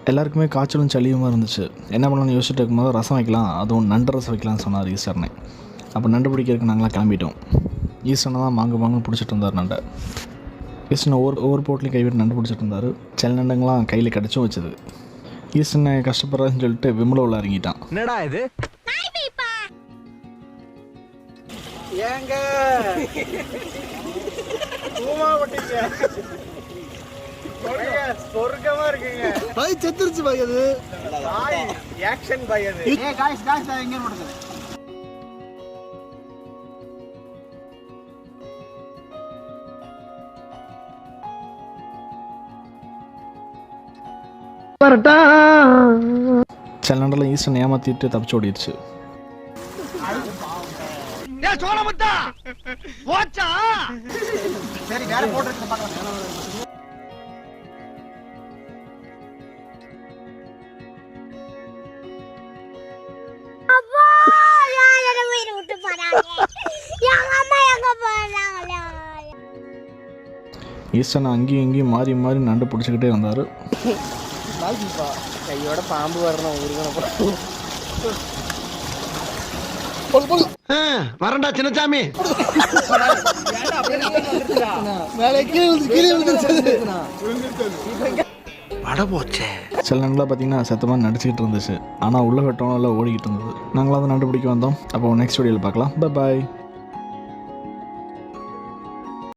எல்லாருக்குமே காய்ச்சலும் சளியுமா இருந்துச்சு. என்ன பண்ணலாம்னு யோசிச்சுட்டு இருக்கும்போது ரசம் வைக்கலாம், அதுவும் நண்டு ரசம் வைக்கலாம்னு சொன்னார் ஈஸ்வரனை. அப்போ நண்டு பிடிக்கிறதுக்கு நாங்களாம் கிளம்பிட்டோம். ஈஸ்வரனை தான் மாங்கு பிடிச்சிட்டு இருந்தார் நண்டை. ஈஸ்வரனை ஒவ்வொரு போட்லேயும் கைவிட்டு நண்டு பிடிச்சிட்டு இருந்தார். சில நண்டுங்களாம் கையில் கிடச்சும் வச்சுது. ஈஸ்வரனை கஷ்டப்படுறான்னு சொல்லிட்டு விமல உள்ள இறங்கிட்டான். என்னடா இது? ஏங்க சொர்க்கமா இருக்குங்க. பாய் செத்துருச்சு பாய், அது பாய் ஆக்ஷன் பாய் அது. ஏய் गाइस நான் எங்க போடுறது? வரட்டா. சில நண்டெல்லாம் ஈஸ்வரனை ஏமாத்திட்டு தப்பிச்சு ஓடிடுச்சு. ஏய் சோளமுத்தா போச்சா? சரி வேற போட்டுட்டு பார்க்கலாம். ஈஸ்வரனை அங்கேயும் இங்கேயும் மாறி மாறி நண்டு பிடிச்சிக்கிட்டே இருந்தார். கையோட பாம்பு வரணும் ஊருக்கணும். வரண்டா சின்னசாமி. வட போச்சே. சில நண்டுலாம் பார்த்தீங்கன்னா சத்தமாக நடிச்சுக்கிட்டு இருந்துச்சு. ஆனால் உள்ள வெட்டோம் எல்லாம் ஓடிக்கிட்டு இருந்தது. நாங்களாம் அதை நண்டு பிடிக்க வந்தோம். அப்போ நெக்ஸ்ட் வீடியோவில் பார்க்கலாம். பாய்.